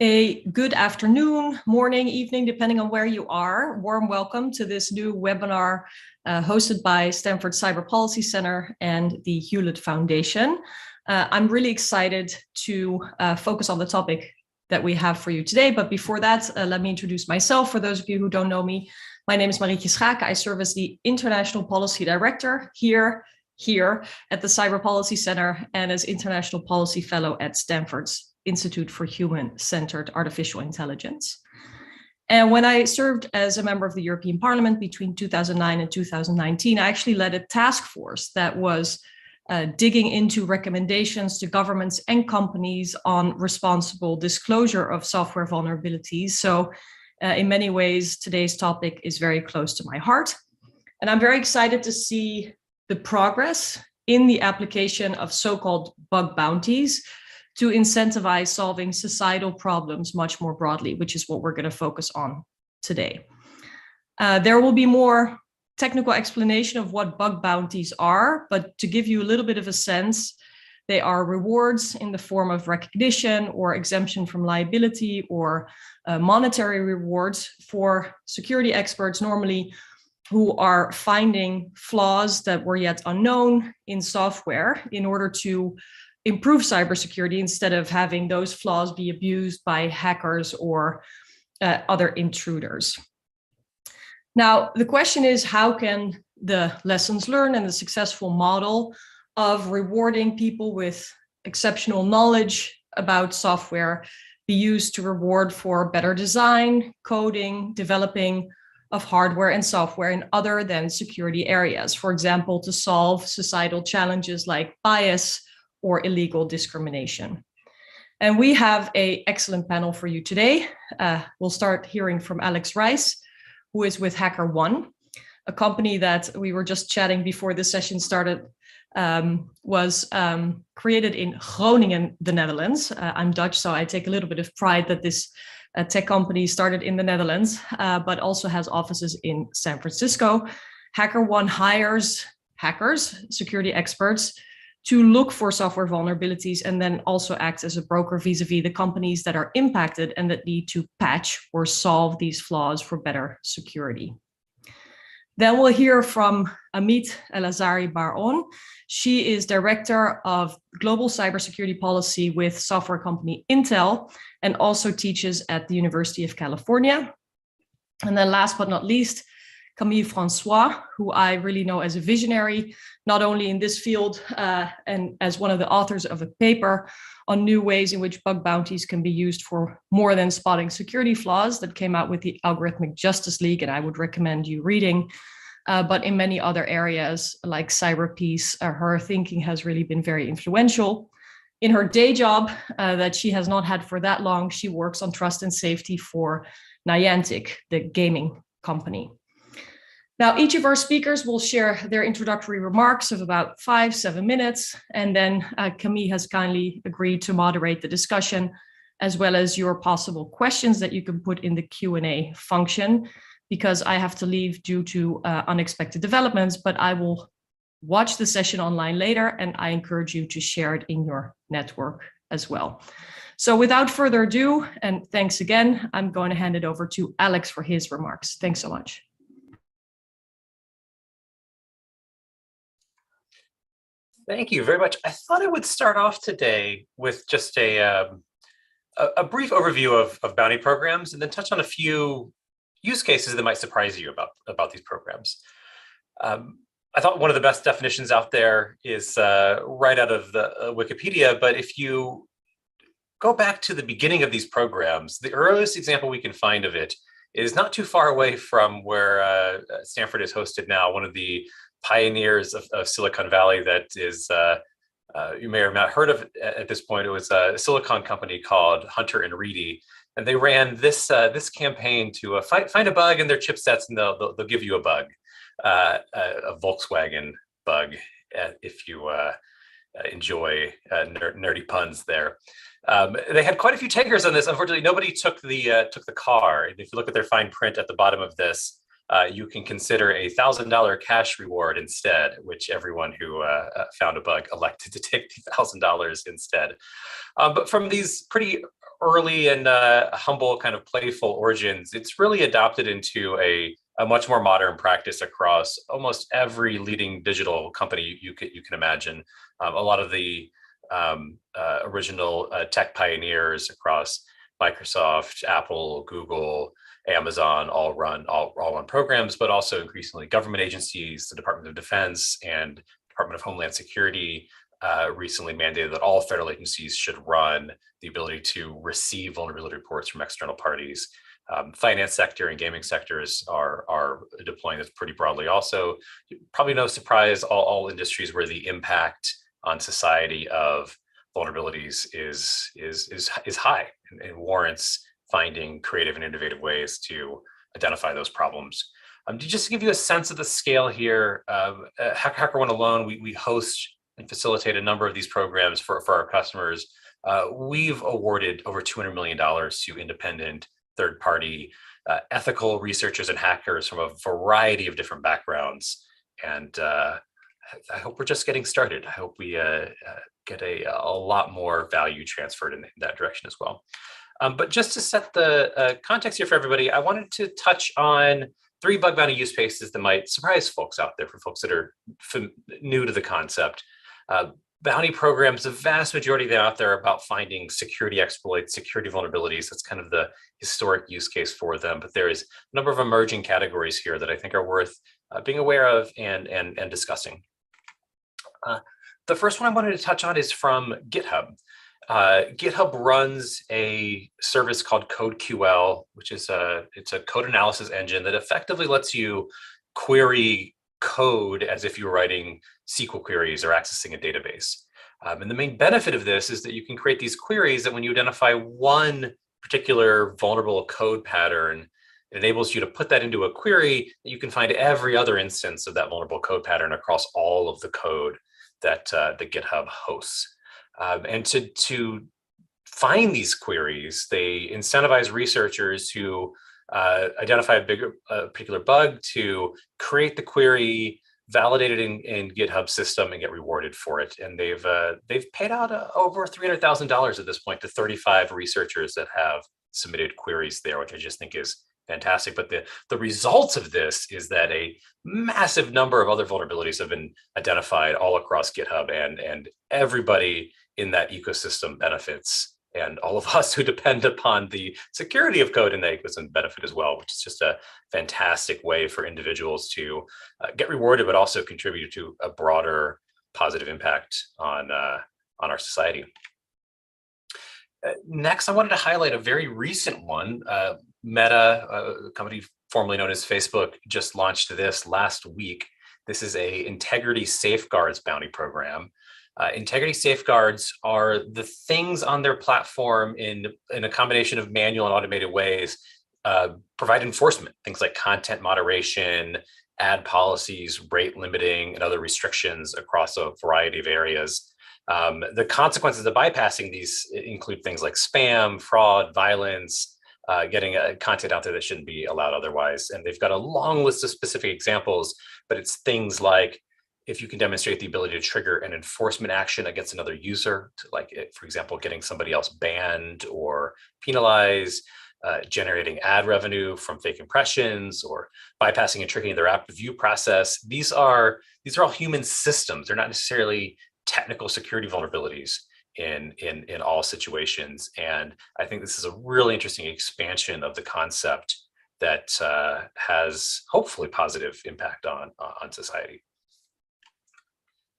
A good afternoon, morning, evening, depending on where you are. Warm welcome to this new webinar hosted by Stanford Cyber Policy Center and the Hewlett Foundation. I'm really excited to focus on the topic that we have for you today. But before that, let me introduce myself. For those of you who don't know me, my name is Marietje Schaake. I serve as the International Policy Director here at the Cyber Policy Center and as International Policy Fellow at Stanford's Institute for Human-Centered Artificial Intelligence. And when I served as a member of the European Parliament between 2009 and 2019, I actually led a task force that was digging into recommendations to governments and companies on responsible disclosure of software vulnerabilities. So in many ways, today's topic is very close to my heart. And I'm very excited to see the progress in the application of so-called bug bounties to incentivize solving societal problems much more broadly, which is what we're going to focus on today. There will be more technical explanation of what bug bounties are, but to give you a little bit of a sense, they are rewards in the form of recognition or exemption from liability or monetary rewards for security experts, normally who are finding flaws that were yet unknown in software in order to improve cybersecurity instead of having those flaws be abused by hackers or other intruders. Now, the question is, how can the lessons learned and the successful model of rewarding people with exceptional knowledge about software be used to reward for better design, coding, developing of hardware and software in other than security areas, for example, to solve societal challenges like bias or illegal discrimination. And we have an excellent panel for you today. We'll start hearing from Alex Rice, who is with HackerOne, a company that we were just chatting before the session started, was created in Groningen, the Netherlands. I'm Dutch, so I take a little bit of pride that this tech company started in the Netherlands, but also has offices in San Francisco. HackerOne hires hackers, security experts, to look for software vulnerabilities and then also acts as a broker vis-a-vis the companies that are impacted and that need to patch or solve these flaws for better security. Then we'll hear from Amit El-Azari Baron. She is Director of Global Cybersecurity Policy with software company Intel and also teaches at the University of California. And then last but not least, Camille François, who I really know as a visionary, not only in this field and as one of the authors of a paper on new ways in which bug bounties can be used for more than spotting security flaws that came out with the Algorithmic Justice League, and I would recommend you reading. But in many other areas like cyber peace, her thinking has really been very influential. In her day job that she has not had for that long, she works on trust and safety for Niantic, the gaming company. Now, each of our speakers will share their introductory remarks of about 5-7 minutes, and then Camille has kindly agreed to moderate the discussion, as well as your possible questions that you can put in the Q&A function, because I have to leave due to unexpected developments, but I will watch the session online later, and I encourage you to share it in your network as well. So without further ado, and thanks again, I'm going to hand it over to Alex for his remarks. Thanks so much. Thank you very much. I thought I would start off today with just a brief overview of bounty programs and then touch on a few use cases that might surprise you about these programs. I thought one of the best definitions out there is right out of the Wikipedia, but if you go back to the beginning of these programs, the earliest example we can find of it is not too far away from where Stanford is hosted now, one of the pioneers of Silicon Valley that is, you may have not heard of at this point. It was a silicon company called Hunter and Reedy, and they ran this campaign to find a bug in their chipsets, and they'll give you a bug, a Volkswagen bug, if you enjoy nerdy puns there. They had quite a few takers on this. Unfortunately, nobody took the car. If you look at their fine print at the bottom of this, you can consider a $1,000 cash reward instead, which everyone who found a bug elected to take the $1,000 instead. But from these pretty early and humble kind of playful origins, it's really adopted into a much more modern practice across almost every leading digital company you can imagine. A lot of the original tech pioneers across Microsoft, Apple, Google, Amazon all run programs, but also increasingly government agencies, the Department of Defense and Department of Homeland Security recently mandated that all federal agencies should run the ability to receive vulnerability reports from external parties. Finance sector and gaming sectors are deploying this pretty broadly. Also, probably no surprise, all industries where the impact on society of vulnerabilities is high and warrants finding creative and innovative ways to identify those problems. Just to give you a sense of the scale here, HackerOne alone, we host and facilitate a number of these programs for our customers. We've awarded over $200 million to independent third-party ethical researchers and hackers from a variety of different backgrounds. And I hope we're just getting started. I hope we get a lot more value transferred in that direction as well. But just to set the context here for everybody, I wanted to touch on 3 bug bounty use cases that might surprise folks out there, for folks that are new to the concept. Bounty programs, the vast majority of them out there are about finding security exploits, security vulnerabilities. That's kind of the historic use case for them. But there is a number of emerging categories here that I think are worth being aware of and discussing. The first one I wanted to touch on is from GitHub. GitHub runs a service called CodeQL, which is it's a code analysis engine that effectively lets you query code as if you're writing SQL queries or accessing a database. And the main benefit of this is that you can create these queries that when you identify one particular vulnerable code pattern, it enables you to put that into a query that you can find every other instance of that vulnerable code pattern across all of the code that GitHub hosts. And to find these queries, they incentivize researchers who identify a particular bug to create the query, validate it in GitHub system, and get rewarded for it. And they've paid out over $300,000 at this point to 35 researchers that have submitted queries there, which I just think is fantastic. But the results of this is that a massive number of other vulnerabilities have been identified all across GitHub, and everybody in that ecosystem benefits. And all of us who depend upon the security of code in that ecosystem benefit as well, which is just a fantastic way for individuals to get rewarded, but also contribute to a broader positive impact on our society. Next, I wanted to highlight a very recent one. Meta, a company formerly known as Facebook, just launched this last week. This is a integrity safeguards bounty program. Integrity safeguards are the things on their platform in a combination of manual and automated ways provide enforcement, things like content moderation, ad policies, rate limiting, and other restrictions across a variety of areas. The consequences of bypassing these include things like spam, fraud, violence, getting content out there that shouldn't be allowed otherwise. And they've got a long list of specific examples, but it's things like if you can demonstrate the ability to trigger an enforcement action against another user, for example, getting somebody else banned or penalized, generating ad revenue from fake impressions, or bypassing and triggering their app review process. These are all human systems. They're not necessarily technical security vulnerabilities in all situations. And I think this is a really interesting expansion of the concept that has hopefully positive impact on society.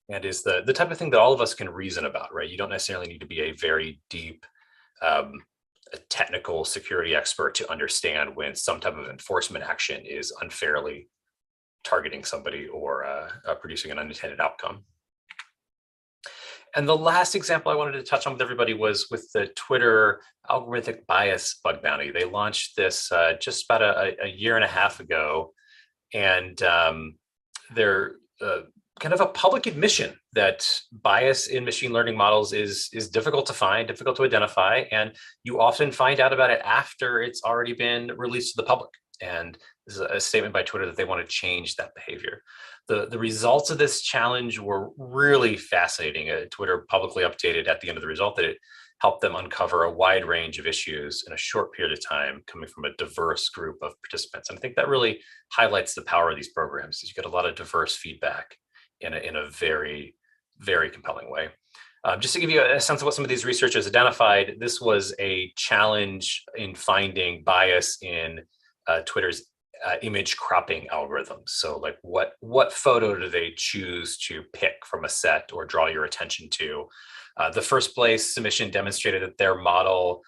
And is the type of thing that all of us can reason about, right? You don't necessarily need to be a very deep a technical security expert to understand when some type of enforcement action is unfairly targeting somebody or producing an unintended outcome. And the last example I wanted to touch on with everybody was with the Twitter algorithmic bias bug bounty. They launched this just about a year and a half ago, and they're kind of a public admission that bias in machine learning models is difficult to find, difficult to identify, and you often find out about it after it's already been released to the public. And This is a statement by Twitter that they want to change that behavior. The results of this challenge were really fascinating. Twitter publicly updated at the end of the result that it helped them uncover a wide range of issues in a short period of time coming from a diverse group of participants. And I think that really highlights the power of these programs. You get a lot of diverse feedback in a very, very compelling way. Just to give you a sense of what some of these researchers identified, this was a challenge in finding bias in Twitter's image cropping algorithms. So like what photo do they choose to pick from a set or draw your attention to? The first place submission demonstrated that their model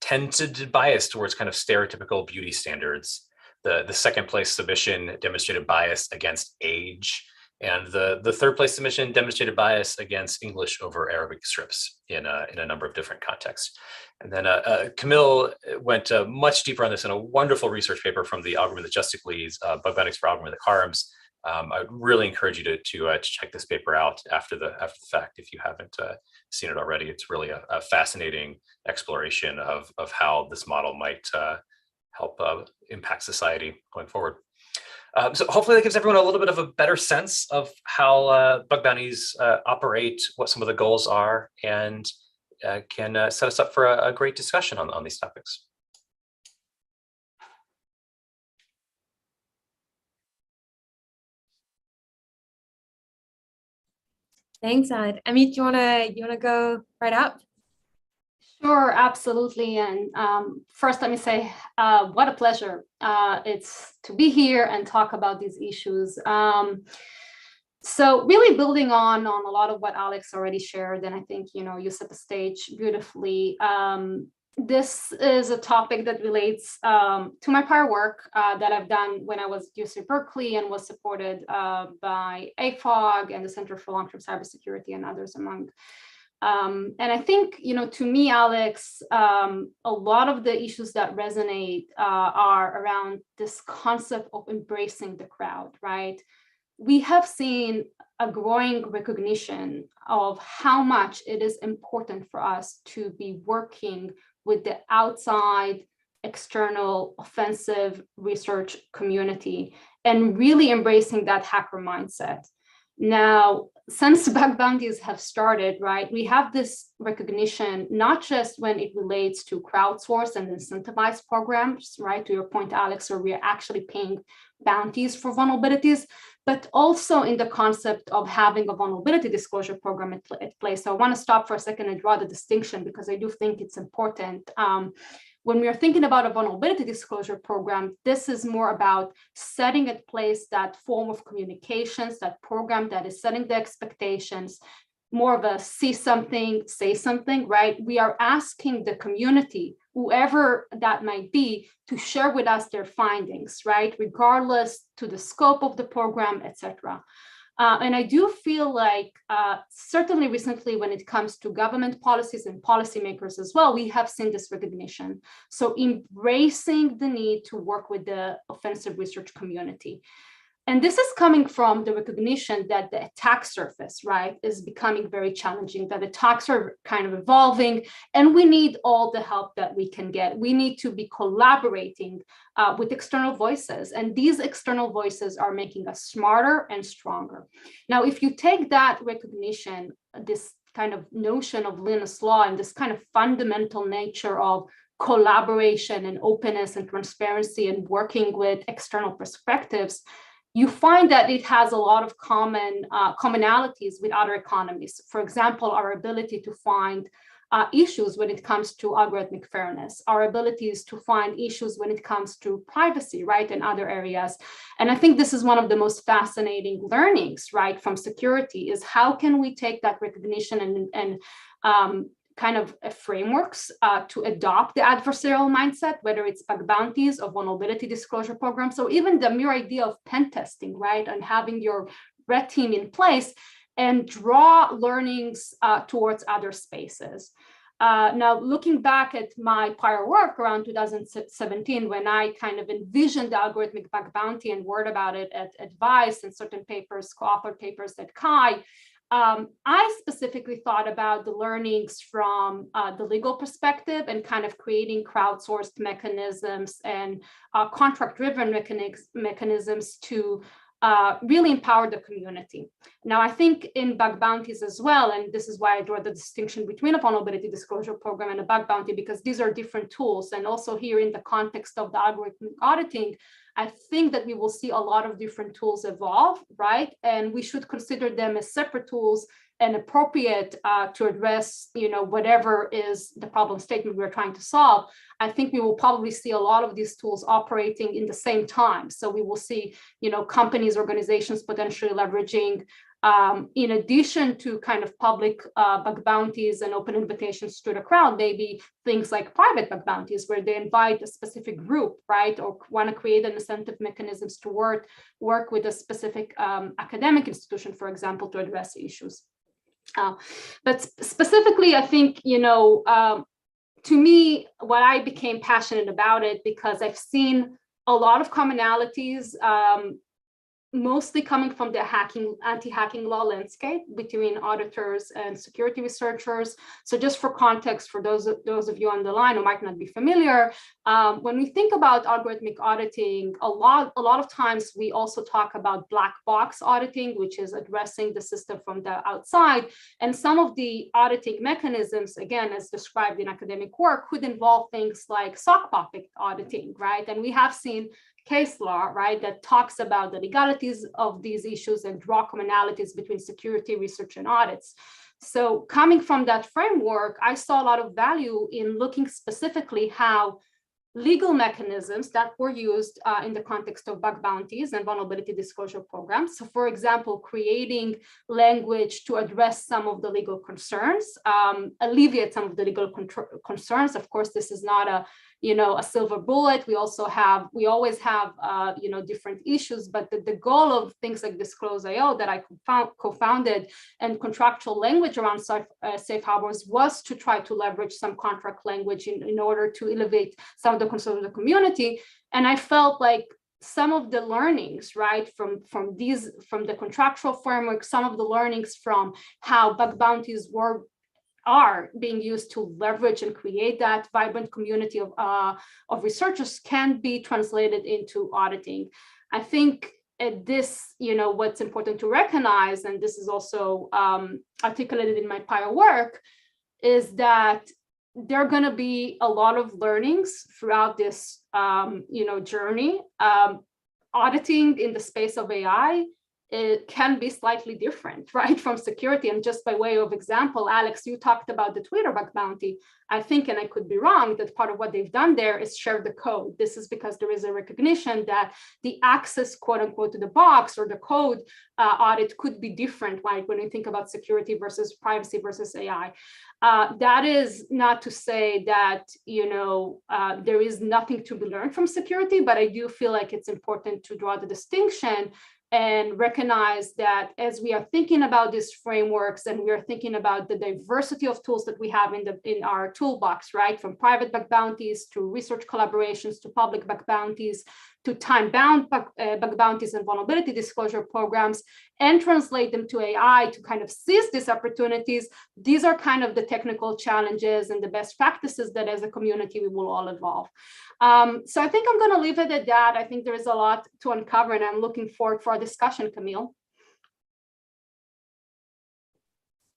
tends to bias towards kind of stereotypical beauty standards. The second place submission demonstrated bias against age. And the third place submission demonstrated bias against English over Arabic scripts in a number of different contexts. And then Camille went much deeper on this in a wonderful research paper from the Algorithmic Justice League, Bug Bounties for Algorithmic Harms. I really encourage you to check this paper out after the fact if you haven't seen it already. It's really a fascinating exploration of how this model might help impact society going forward. So hopefully that gives everyone a little bit of a better sense of how bug bounties operate, what some of the goals are, and can set us up for a great discussion on these topics. Thanks, Ed. Amit, you wanna go right up? Sure, absolutely. And first, let me say, what a pleasure it's to be here and talk about these issues. So really building on a lot of what Alex already shared, and I think, you set the stage beautifully. This is a topic that relates to my prior work that I've done when I was at UC Berkeley and was supported by AFOG and the Center for Long-Term Cybersecurity and others among. And I think, to me, Alex, a lot of the issues that resonate are around this concept of embracing the crowd, right? We have seen a growing recognition of how much it is important for us to be working with the outside, external, offensive research community and really embracing that hacker mindset. Now, since bug bounties have started, right, we have this recognition, not just when it relates to crowdsource and incentivized programs, right, to your point, Alex, where we are actually paying bounties for vulnerabilities, but also in the concept of having a vulnerability disclosure program at play. So I want to stop for a second and draw the distinction because I do think it's important. When we are thinking about a vulnerability disclosure program, this is more about setting in place that form of communications, that program that is setting the expectations, more of a see something, say something, right? We are asking the community, whoever that might be, to share with us their findings, right? Regardless to the scope of the program, et cetera. And I do feel like certainly recently when it comes to government policies and policymakers as well, we have seen this recognition. So embracing the need to work with the offensive research community. And this is coming from the recognition that the attack surface, right, is becoming very challenging, that attacks are kind of evolving, and we need all the help that we can get. We need to be collaborating with external voices, and these external voices are making us smarter and stronger. Now, if you take that recognition, this kind of notion of Linus law and this kind of fundamental nature of collaboration and openness and transparency and working with external perspectives, you find that it has a lot of commonalities with other economies. For example, our ability to find issues when it comes to algorithmic fairness, our abilities to find issues when it comes to privacy, right, and other areas. And I think this is one of the most fascinating learnings, right, from security is how can we take that recognition and kind of frameworks to adopt the adversarial mindset, whether it's bug bounties or vulnerability disclosure programs, or even the mere idea of pen testing, right? And having your red team in place and draw learnings towards other spaces. Now, looking back at my prior work around 2017, when I kind of envisioned the algorithmic bug bounty and word about it at Advice and certain papers, co-authored papers at CHI, I specifically thought about the learnings from the legal perspective and kind of creating crowdsourced mechanisms and contract-driven mechanisms to really empower the community. Now, I think in bug bounties as well, and this is why I draw the distinction between a vulnerability disclosure program and a bug bounty, because these are different tools. And also here in the context of the algorithmic auditing, I think that we will see a lot of different tools evolve, right? And we should consider them as separate tools and appropriate to address, whatever is the problem statement we're trying to solve. I think we will probably see a lot of these tools operating in the same time. So we will see, companies, organizations potentially leveraging, in addition to kind of public bug bounties and open invitations to the crowd, maybe things like private bug bounties where they invite a specific group, right? Or want to create an incentive mechanisms to work with a specific academic institution, for example, to address issues. But specifically, I think, to me, what I became passionate about it because I've seen a lot of commonalities, mostly coming from the anti-hacking law landscape between auditors and security researchers. So just for context, for those of you on the line who might not be familiar, when we think about algorithmic auditing, a lot of times we also talk about black box auditing, which is addressing the system from the outside. And some of the auditing mechanisms, again, as described in academic work, could involve things like sock puppet auditing, right? And we have seen case law, right, that talks about the legalities of these issues and draw commonalities between security research and audits. So coming from that framework, I saw a lot of value in looking specifically how legal mechanisms that were used in the context of bug bounties and vulnerability disclosure programs. So for example, creating language to address some of the legal concerns, alleviate some of the legal concerns. Of course, this is not a silver bullet. We always have, different issues, but the goal of things like Disclose.io that I co-founded and contractual language around safe harbors was to try to leverage some contract language in order to elevate some of the concerns of the community. And I felt like some of the learnings, right, from the contractual framework, some of the learnings from how bug bounties are being used to leverage and create that vibrant community of researchers can be translated into auditing. I think this, what's important to recognize, and this is also articulated in my prior work, is that there are going to be a lot of learnings throughout this, journey. Auditing in the space of AI, it can be slightly different, right, from security. And just by way of example, Alex, you talked about the Twitter bug bounty. I think, and I could be wrong, that part of what they've done there is share the code. This is because there is a recognition that the access, quote unquote, to the box or the code audit could be different, right, when you think about security versus privacy versus AI. That is not to say that, there is nothing to be learned from security, but I do feel like it's important to draw the distinction and recognize that as we are thinking about these frameworks and we are thinking about the diversity of tools that we have in our toolbox, right, from private bug bounties to research collaborations to public bug bounties to time-bound bug bounties and vulnerability disclosure programs, and translate them to AI to kind of seize these opportunities. These are kind of the technical challenges and the best practices that as a community we will all evolve. So I think I'm going to leave it at that. I think there is a lot to uncover, and I'm looking forward for our discussion, Camille.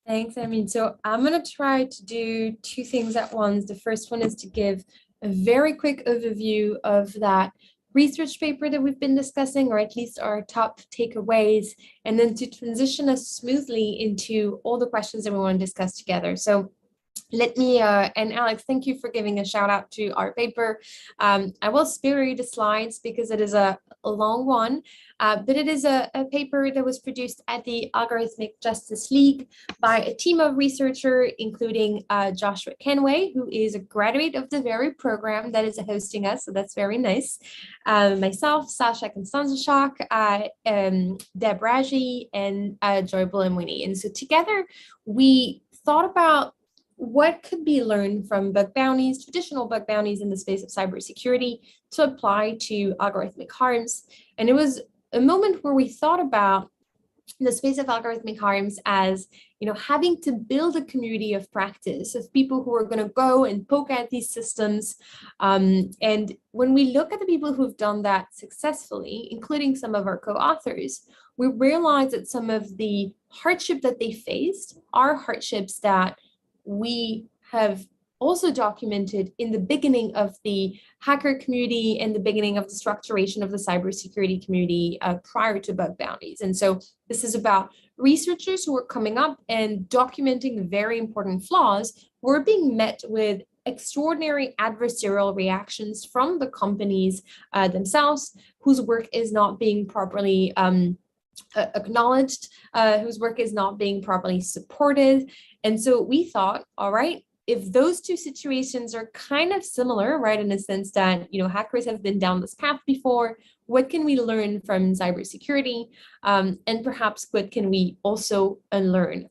Thanks, Amin. So I'm going to try to do two things at once. The first one is to give a very quick overview of that research paper that we've been discussing, or at least our top takeaways, and then to transition us smoothly into all the questions that we want to discuss together. So let me, and Alex, thank you for giving a shout out to our paper. I will spare you the slides because it is a long one, but it is a paper that was produced at the Algorithmic Justice League by a team of researchers, including Joshua Kenway, who is a graduate of the very program that is hosting us, so that's very nice. Myself, Sasha Konstanzashak, Deb Raji, and Joy Bulamwini. And so together we thought about what could be learned from bug bounties, traditional bug bounties in the space of cybersecurity, to apply to algorithmic harms. And it was a moment where we thought about the space of algorithmic harms as, having to build a community of practice of people who are going to go and poke at these systems. And when we look at the people who've done that successfully, including some of our co-authors, we realize that some of the hardship that they faced are hardships that we have also documented in the beginning of the hacker community and the beginning of the structuration of the cybersecurity community prior to bug bounties. And so this is about researchers who are coming up and documenting the very important flaws who are being met with extraordinary adversarial reactions from the companies themselves, whose work is not being properly acknowledged, whose work is not being properly supported. And so we thought, all right, if those two situations are kind of similar, right, in a sense that, hackers have been down this path before, what can we learn from cybersecurity? And perhaps what can we also unlearn?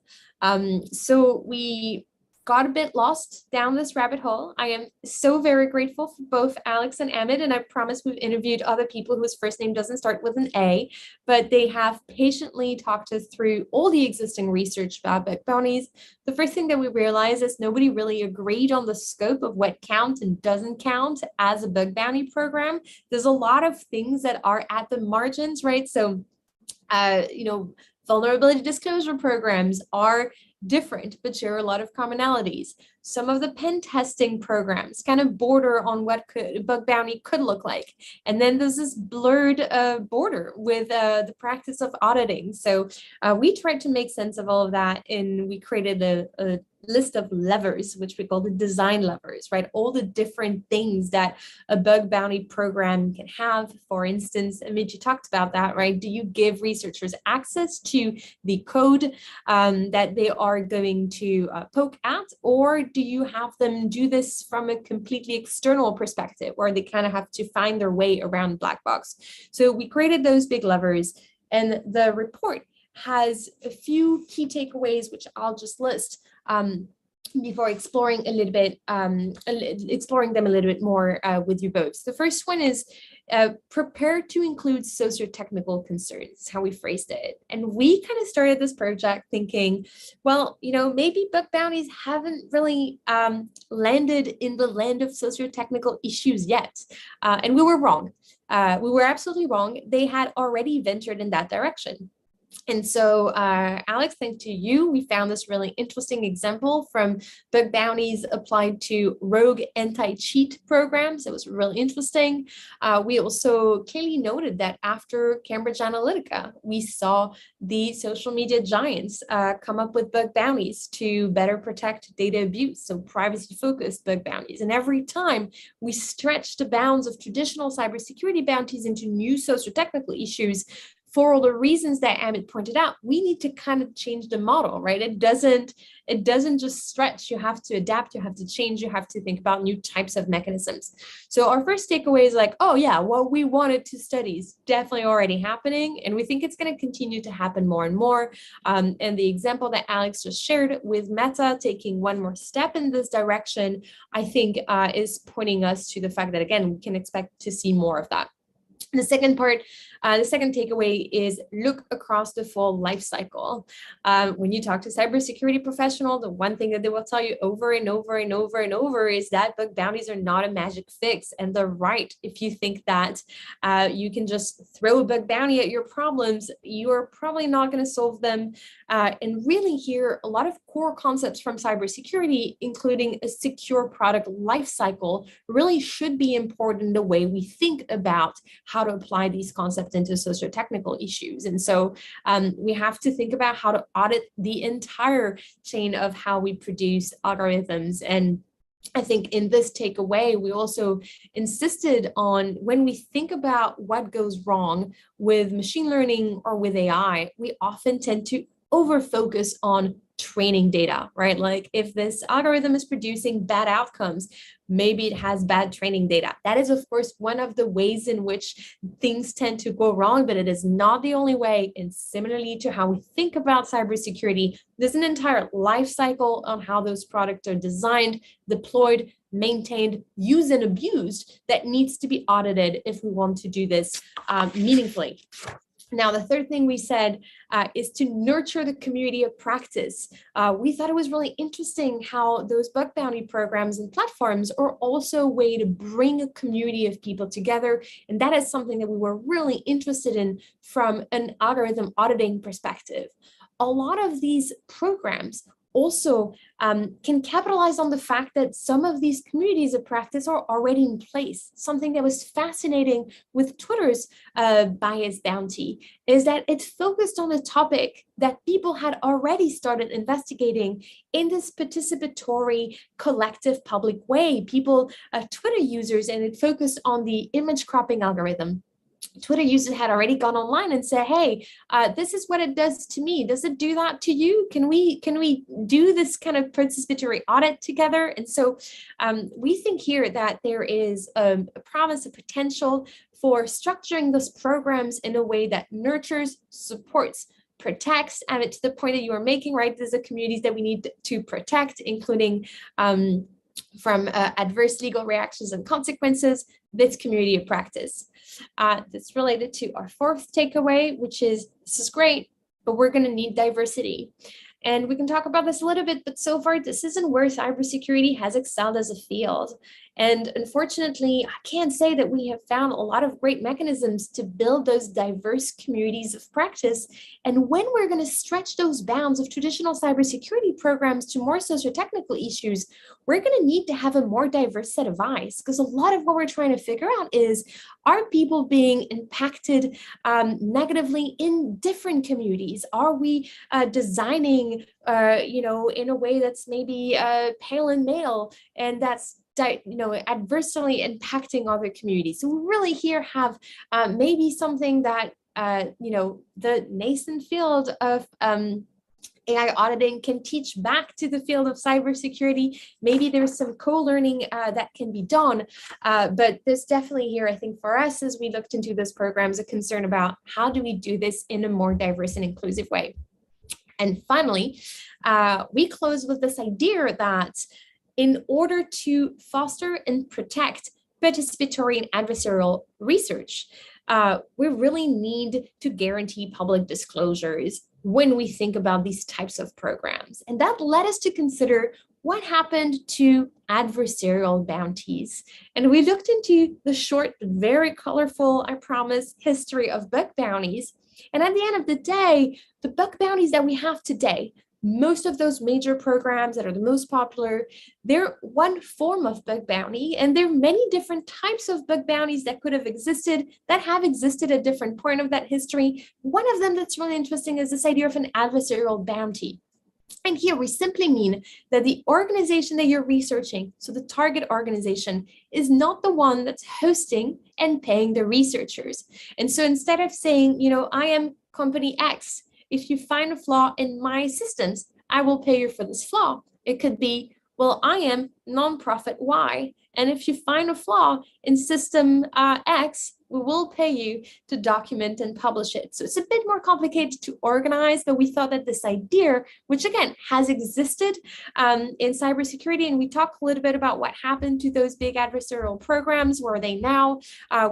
So we got a bit lost down this rabbit hole. I am so very grateful for both Alex and Amit, and I promise we've interviewed other people whose first name doesn't start with an A, but they have patiently talked us through all the existing research about bug bounties. The first thing that we realized is nobody really agreed on the scope of what counts and doesn't count as a bug bounty program. There's a lot of things that are at the margins, right? So, vulnerability disclosure programs are different, but share a lot of commonalities. Some of the pen testing programs kind of border on what bug bounty could look like. And then there's this blurred border with the practice of auditing. So we tried to make sense of all of that, and we created a list of levers, which we call the design levers, right? All the different things that a bug bounty program can have. For instance, Amit, you talked about that, right? Do you give researchers access to the code that they are going to poke at, or do you have them do this from a completely external perspective where they kind of have to find their way around the black box? So we created those big levers, and the report has a few key takeaways, which I'll just list before exploring a little bit, exploring them a little bit more with you both. The first one is prepare to include socio-technical concerns, how we phrased it. And we kind of started this project thinking, well, maybe bug bounties haven't really landed in the land of socio-technical issues yet. And we were wrong. We were absolutely wrong. They had already ventured in that direction. And so, Alex, thanks to you, we found this really interesting example from bug bounties applied to rogue anti-cheat programs. It was really interesting. We also clearly noted that after Cambridge Analytica, we saw the social media giants come up with bug bounties to better protect data abuse, so privacy-focused bug bounties. And every time we stretch the bounds of traditional cybersecurity bounties into new socio-technical issues, for all the reasons that Amit pointed out, we need to kind of change the model, right? It doesn't just stretch. You have to adapt, you have to change, you have to think about new types of mechanisms. So our first takeaway is like, oh yeah, what we wanted to study is definitely already happening, and we think it's going to continue to happen more and more. And the example that Alex just shared with Meta taking one more step in this direction, I think is pointing us to the fact that, again, we can expect to see more of that. The second part, the second takeaway is look across the full life cycle. When you talk to cybersecurity professionals, the one thing that they will tell you over and over and over and over is that bug bounties are not a magic fix. And they're right. If you think that you can just throw a bug bounty at your problems, you're probably not going to solve them. And really here, a lot of core concepts from cybersecurity, including a secure product life cycle, really should be important in the way we think about how to apply these concepts into socio-technical issues. And so we have to think about how to audit the entire chain of how we produce algorithms. And I think in this takeaway, we also insisted on, when we think about what goes wrong with machine learning or with AI, we often tend to over-focus on training data, right? Like if this algorithm is producing bad outcomes, maybe it has bad training data. That is, of course, one of the ways in which things tend to go wrong, but it is not the only way. And similarly to how we think about cybersecurity, there's an entire life cycle on how those products are designed, deployed, maintained, used, and abused that needs to be audited if we want to do this meaningfully. Now, the third thing we said is to nurture the community of practice. We thought it was really interesting how those bug bounty programs and platforms are also a way to bring a community of people together. And that is something that we were really interested in from an algorithm auditing perspective. A lot of these programs also can capitalize on the fact that some of these communities of practice are already in place. Something that was fascinating with Twitter's bias bounty is that it focused on a topic that people had already started investigating in this participatory, collective, public way. People, Twitter users, and it focused on the image cropping algorithm. Twitter users had already gone online and said, hey, this is what it does to me. Does it do that to you? Can we do this kind of participatory audit together? And so we think here that there is a promise, a potential for structuring those programs in a way that nurtures, supports, protects, and to the point that you are making, right? There's the communities that we need to protect, including from adverse legal reactions and consequences, this community of practice. That's related to our fourth takeaway, which is this is great, but we're going to need diversity. And we can talk about this a little bit, but so far, this isn't where cybersecurity has excelled as a field. And unfortunately, I can't say that we have found a lot of great mechanisms to build those diverse communities of practice. And when we're going to stretch those bounds of traditional cybersecurity programs to more socio-technical issues, we're going to need to have a more diverse set of eyes, because a lot of what we're trying to figure out is, are people being impacted negatively in different communities? Are we designing, in a way that's maybe pale and male, and that's adversely impacting other communities? So we really here have maybe something that the nascent field of AI auditing can teach back to the field of cybersecurity. Maybe there's some co-learning that can be done, but there's definitely here, I think, for us, as we looked into those programs, a concern about how do we do this in a more diverse and inclusive way. And finally, we close with this idea that in order to foster and protect participatory and adversarial research, we really need to guarantee public disclosures when we think about these types of programs. And that led us to consider what happened to adversarial bounties. And we looked into the short, very colorful, I promise, history of bug bounties. And at the end of the day, the bug bounties that we have today, most of those major programs that are the most popular, they're one form of bug bounty, and there are many different types of bug bounties that could have existed, that have existed at different point of that history. One of them that's really interesting is this idea of an adversarial bounty. And here we simply mean that the organization that you're researching, so the target organization, is not the one that's hosting and paying the researchers. And so instead of saying, I am company X, if you find a flaw in my systems, I will pay you for this flaw. It could be, well, I am nonprofit Y, and if you find a flaw in system X, we will pay you to document and publish it. So it's a bit more complicated to organize, but we thought that this idea, which again has existed in cybersecurity, and we talked a little bit about what happened to those big adversarial programs, where are they now?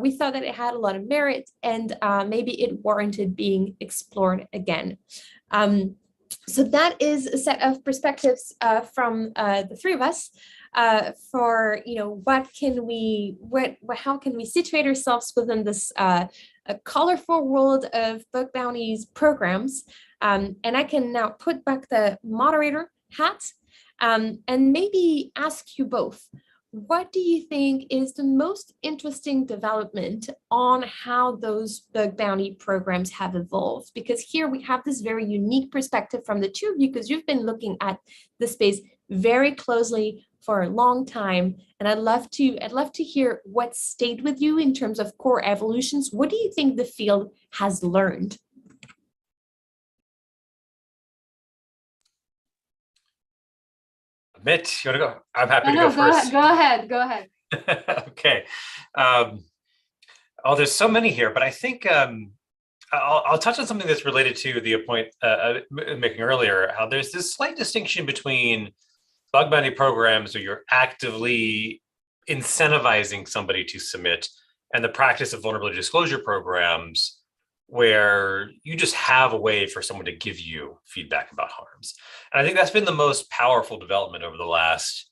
We thought that it had a lot of merit, and maybe it warranted being explored again. So that is a set of perspectives from the three of us for how can we situate ourselves within this a colorful world of bug bounties programs. And I can now put back the moderator hat and maybe ask you both, what do you think is the most interesting development on how those bug bounty programs have evolved? Because here we have this very unique perspective from the two of you, because you've been looking at the space very closely for a long time. And I'd love to hear what stayed with you in terms of core evolutions. What do you think the field has learned? Amit, you want to go? I'm happy to go first. Go ahead. Okay. There's so many here, but I think I'll touch on something that's related to the point making earlier, how there's this slight distinction between bug bounty programs where you're actively incentivizing somebody to submit, and the practice of vulnerability disclosure programs where you just have a way for someone to give you feedback about harms. And I think that's been the most powerful development over the last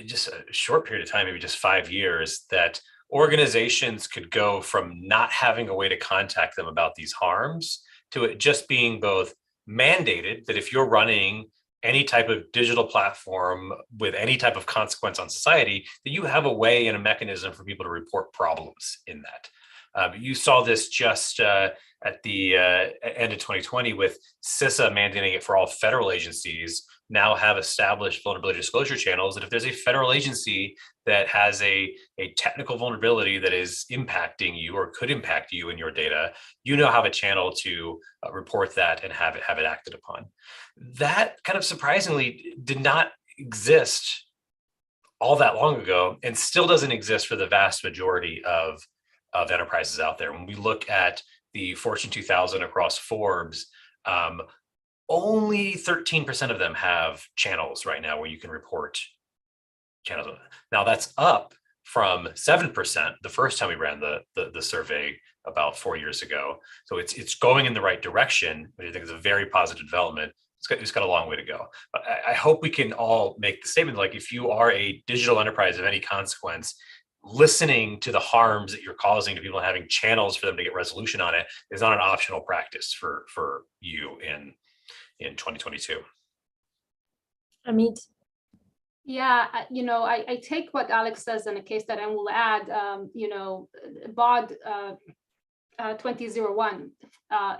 just a short period of time, maybe just 5 years, that organizations could go from not having a way to contact them about these harms to it just being both mandated that if you're running any type of digital platform with any type of consequence on society, that you have a way and a mechanism for people to report problems in that. You saw this just at the end of 2020 with CISA mandating it for all federal agencies now have established vulnerability disclosure channels. And if there's a federal agency that has a technical vulnerability that is impacting you or could impact you and your data, you now have a channel to report that and have it acted upon. That kind of surprisingly did not exist all that long ago and still doesn't exist for the vast majority of enterprises out there. When we look at the Fortune 2000 across Forbes, only 13% of them have channels right now where you can report channels. Now that's up from 7% the first time we ran the survey about 4 years ago. So it's going in the right direction, but I think it's a very positive development. It's got a long way to go. But I hope we can all make the statement, like if you are a digital enterprise of any consequence, listening to the harms that you're causing to people and having channels for them to get resolution on it is not an optional practice for you in 2022. Amit? Yeah, I take what Alex says in a case that I will add, BOD 2001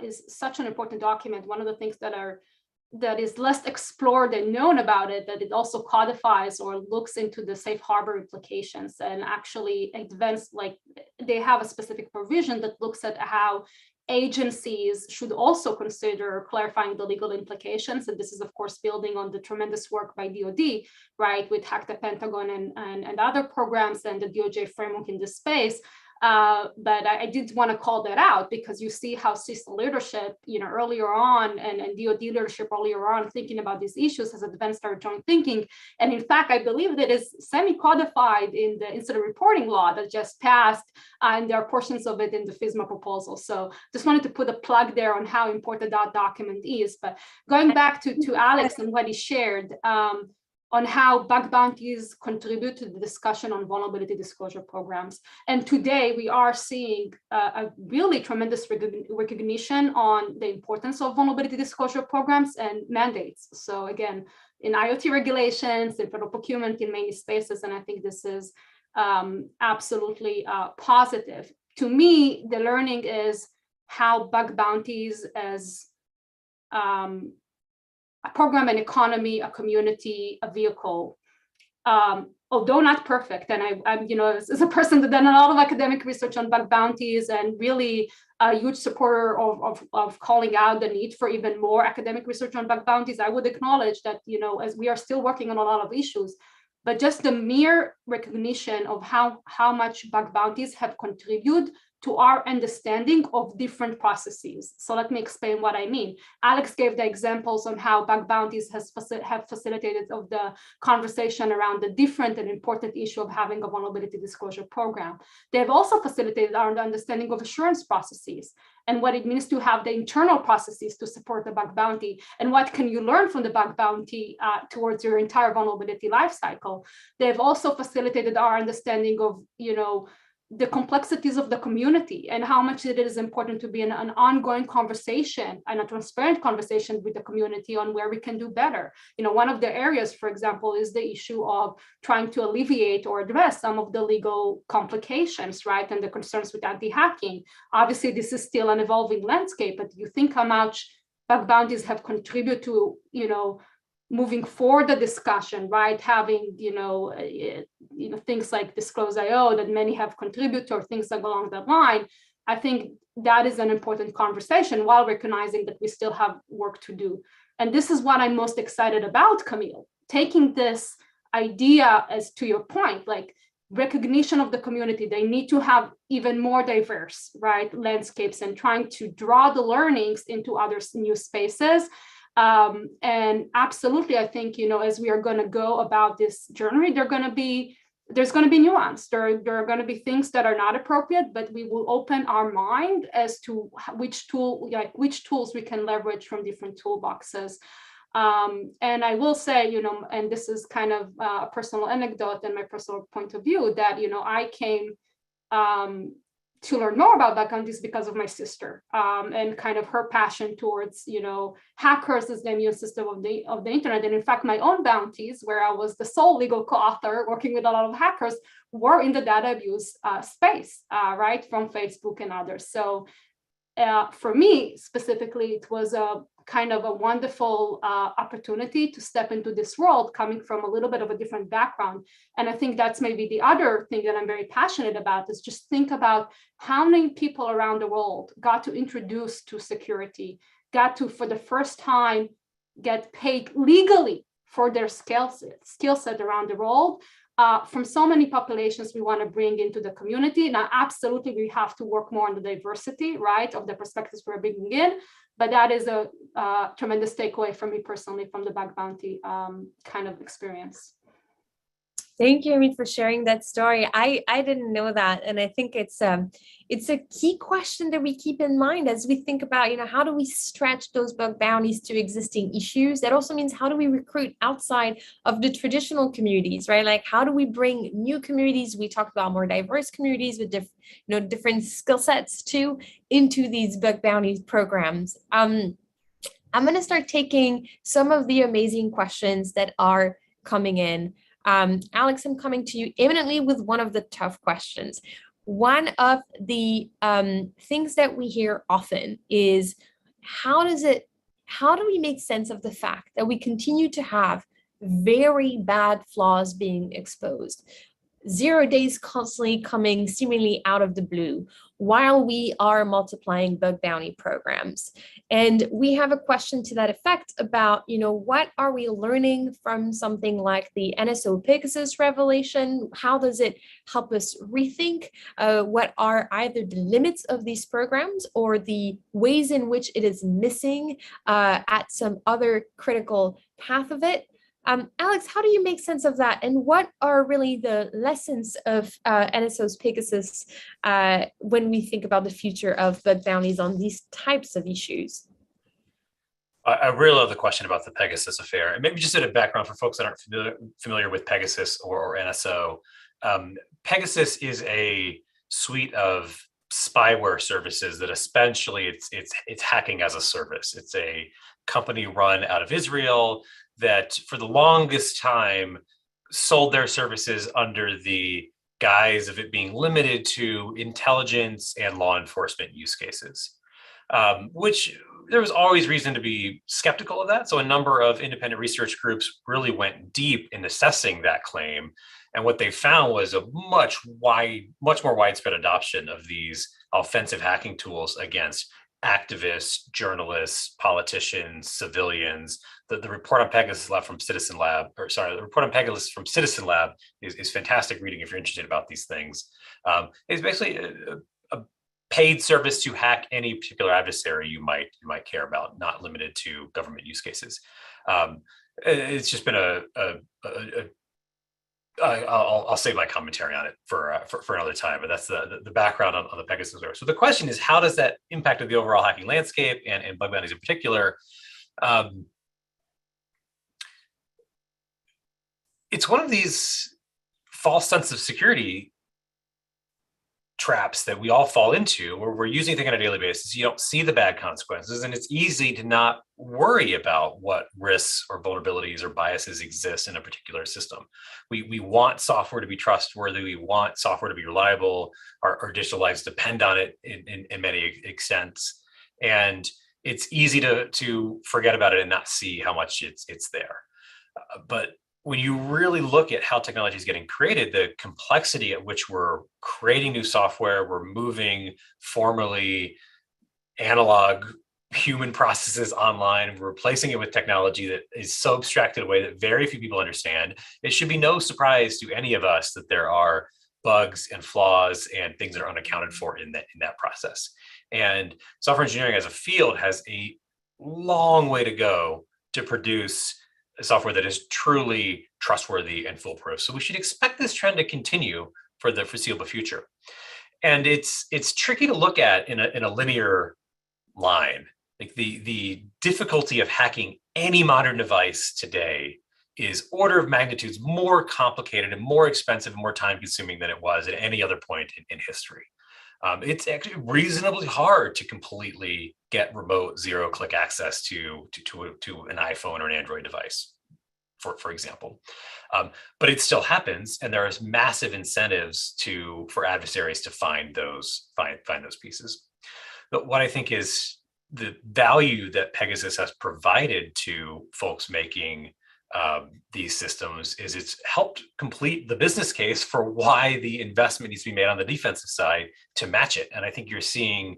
is such an important document. One of the things that is less explored and known about it, that it also codifies or looks into the safe harbor implications and actually advanced, like they have a specific provision that looks at how agencies should also consider clarifying the legal implications. And this is, of course, building on the tremendous work by DoD, right, with Hack the Pentagon and other programs and the DOJ framework in this space. But I did want to call that out because you see how CISA leadership, earlier on and DoD leadership earlier on thinking about these issues has advanced our joint thinking. And in fact, I believe that is semi-codified in the incident reporting law that just passed, and there are portions of it in the FISMA proposal. So just wanted to put a plug there on how important that document is. But going back to Alex and what he shared, on how bug bounties contribute to the discussion on vulnerability disclosure programs. And today we are seeing a really tremendous recognition on the importance of vulnerability disclosure programs and mandates. So again, in IoT regulations, in federal procurement, in many spaces, and I think this is absolutely positive. To me, the learning is how bug bounties as a program, an economy, a community, a vehicle, although not perfect. And I'm as a person that done a lot of academic research on bug bounties and really a huge supporter of calling out the need for even more academic research on bug bounties, I would acknowledge that, as we are still working on a lot of issues, but just the mere recognition of how much bug bounties have contributed to our understanding of different processes. So let me explain what I mean. Alex gave the examples on how bug bounties have facilitated of the conversation around the different and important issue of having a vulnerability disclosure program. They have also facilitated our understanding of assurance processes and what it means to have the internal processes to support the bug bounty, and what can you learn from the bug bounty towards your entire vulnerability lifecycle. They've also facilitated our understanding of, the complexities of the community and how much it is important to be in an ongoing conversation and a transparent conversation with the community on where we can do better. One of the areas, for example, is the issue of trying to alleviate or address some of the legal complications, right? And the concerns with anti-hacking. Obviously, this is still an evolving landscape, but you think how much bug bounties have contributed to, moving forward the discussion, right? Having, things like Disclose.io that many have contributed or things that go along that line. I think that is an important conversation while recognizing that we still have work to do. And this is what I'm most excited about, Camille, taking this idea as to your point, like recognition of the community. They need to have even more diverse, right, landscapes and trying to draw the learnings into other new spaces. And absolutely, I think, as we are going to go about this journey, there are going to be there's going to be nuance. There are going to be things that are not appropriate, but we will open our mind as to which tools we can leverage from different toolboxes. And I will say, and this is kind of a personal anecdote and my personal point of view, that, I came to learn more about Bounties because of my sister, and kind of her passion towards, hackers as the immune system of the internet. And in fact, my own Bounties, where I was the sole legal co-author working with a lot of hackers, were in the data abuse space, right, from Facebook and others. So for me specifically, it was a kind of a wonderful opportunity to step into this world coming from a little bit of a different background. And I think that's maybe the other thing that I'm very passionate about, is just think about how many people around the world got to introduce to security, got to, for the first time, get paid legally for their skill set around the world. From so many populations we want to bring into the community. Now, absolutely, we have to work more on the diversity, right, of the perspectives we're bringing in. But that is a tremendous takeaway for me personally from the bug bounty kind of experience. Thank you, Amit, for sharing that story. I didn't know that, and I think it's a key question that we keep in mind as we think about, how do we stretch those bug bounties to existing issues? That also means, how do we recruit outside of the traditional communities, right? Like, how do we bring new communities? We talked about more diverse communities with different skill sets too into these bug bounty programs. I'm going to start taking some of the amazing questions that are coming in. Alex, I'm coming to you imminently with one of the tough questions. One of the things that we hear often is, how do we make sense of the fact that we continue to have very bad flaws being exposed? 0 days constantly coming seemingly out of the blue while we are multiplying bug bounty programs. And we have a question to that effect about, what are we learning from something like the NSO Pegasus revelation? How does it help us rethink what are either the limits of these programs or the ways in which it is missing at some other critical path of it? Alex, how do you make sense of that? And what are really the lessons of NSO's Pegasus when we think about the future of bug bounties on these types of issues? I really love the question about the Pegasus affair. And maybe just a background for folks that aren't familiar with Pegasus or NSO. Pegasus is a suite of spyware services that essentially it's hacking as a service. It's a company run out of Israel that for the longest time sold their services under the guise of it being limited to intelligence and law enforcement use cases, which there was always reason to be skeptical of that. So a number of independent research groups really went deep in assessing that claim. And what they found was a much more widespread adoption of these offensive hacking tools against activists, journalists, politicians, civilians. The report on Pegasus Lab from Citizen Lab, the report on Pegasus from Citizen Lab is fantastic reading if you're interested about these things. It's basically a paid service to hack any particular adversary you might care about, not limited to government use cases. It's just been I'll save my commentary on it for another time, but that's the background on the Pegasus. So the question is, how does that impact the overall hacking landscape and bug bounties in particular? It's one of these false sense of security traps that we all fall into, where we're using things on a daily basis. You don't see the bad consequences, and it's easy to not worry about what risks or vulnerabilities or biases exist in a particular system. We want software to be trustworthy. We want software to be reliable. Our digital lives depend on it in many extents, and it's easy to forget about it and not see how much it's there. But when you really look at how technology is getting created, the complexity at which we're creating new software, we're moving formerly analog human processes online, we're replacing it with technology that is so abstracted away that very few people understand. It should be no surprise to any of us that there are bugs and flaws and things that are unaccounted for in that process. And software engineering as a field has a long way to go to produce software that is truly trustworthy and foolproof. So we should expect this trend to continue for the foreseeable future. And it's tricky to look at in a linear line. Like the difficulty of hacking any modern device today is order of magnitudes more complicated and more expensive and more time consuming than it was at any other point in history. It's actually reasonably hard to completely get remote zero-click access to an iPhone or an Android device, for example. But it still happens, and there's massive incentives for adversaries to find those pieces. But what I think is the value that Pegasus has provided to folks making these systems is it's helped complete the business case for why the investment needs to be made on the defensive side to match it. And I think you're seeing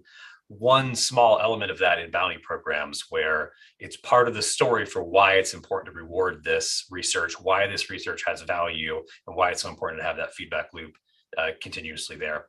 one small element of that in bounty programs, where it's part of the story for why it's important to reward this research, why this research has value, and why it's so important to have that feedback loop continuously there.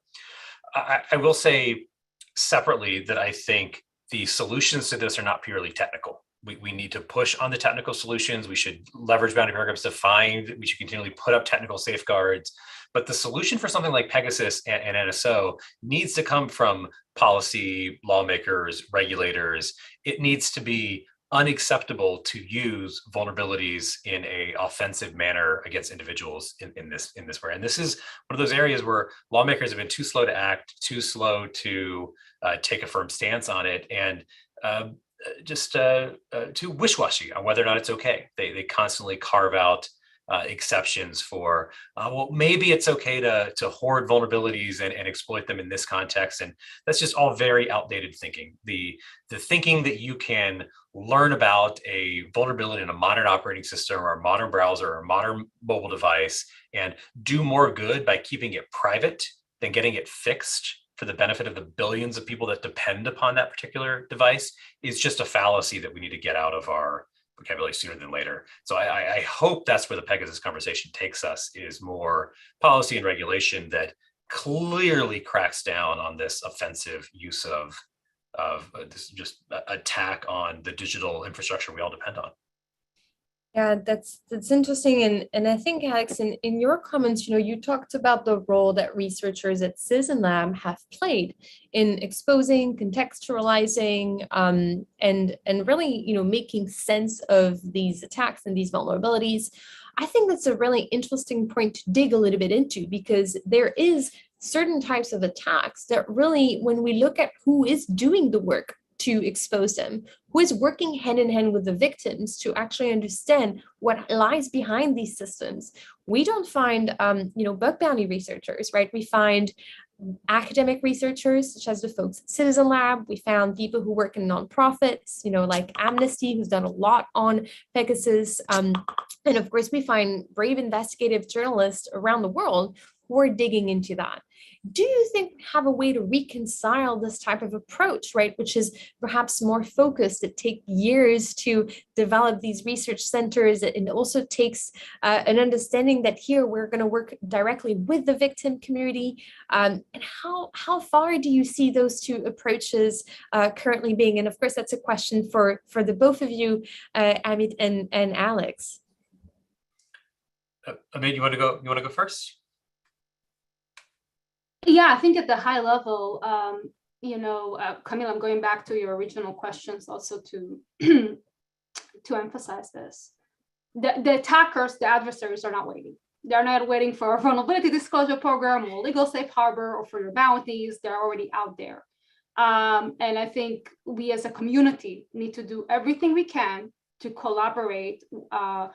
I will say separately that I think the solutions to this are not purely technical. We need to push on the technical solutions. We should leverage bounty programs to we should continually put up technical safeguards. But the solution for something like Pegasus and NSO needs to come from policy, lawmakers, regulators. It needs to be unacceptable to use vulnerabilities in an offensive manner against individuals in this way. And this is one of those areas where lawmakers have been too slow to act, too slow to take a firm stance on it, and just too wish-washy on whether or not it's okay. They constantly carve out exceptions for, well, maybe it's okay to hoard vulnerabilities and exploit them in this context. And that's just all very outdated thinking. The thinking that you can learn about a vulnerability in a modern operating system or a modern browser or a modern mobile device and do more good by keeping it private than getting it fixed for the benefit of the billions of people that depend upon that particular device is just a fallacy that we need to get out of our vocabulary sooner than later. So I hope that's where the Pegasus conversation takes us, is more policy and regulation that clearly cracks down on this offensive use of this just attack on the digital infrastructure we all depend on. Yeah, that's interesting. And I think, Alex, in your comments, you talked about the role that researchers at Citizen Lab have played in exposing, contextualizing, and really, making sense of these attacks and these vulnerabilities. I think that's a really interesting point to dig a little bit into, because there is certain types of attacks that really, when we look at who is doing the work to expose them, who is working hand in hand with the victims to actually understand what lies behind these systems, we don't find, bug bounty researchers, right? We find academic researchers, such as the folks at Citizen Lab. We found people who work in nonprofits, like Amnesty, who's done a lot on Pegasus. And of course, we find brave investigative journalists around the world who are digging into that. Do you think we have a way to reconcile this type of approach, right, which is perhaps more focused? It takes years to develop these research centers. It also takes an understanding that here we're going to work directly with the victim community. And how far do you see those two approaches currently being? And of course, that's a question for the both of you, Amit and Alex. Amit, you want to go first? Yeah, I think at the high level, Camille, I'm going back to your original questions also to to emphasize this. The attackers, the adversaries are not waiting. They're not waiting for a vulnerability disclosure program or legal safe harbor or for your bounties. They're already out there. And I think we as a community need to do everything we can to collaborate with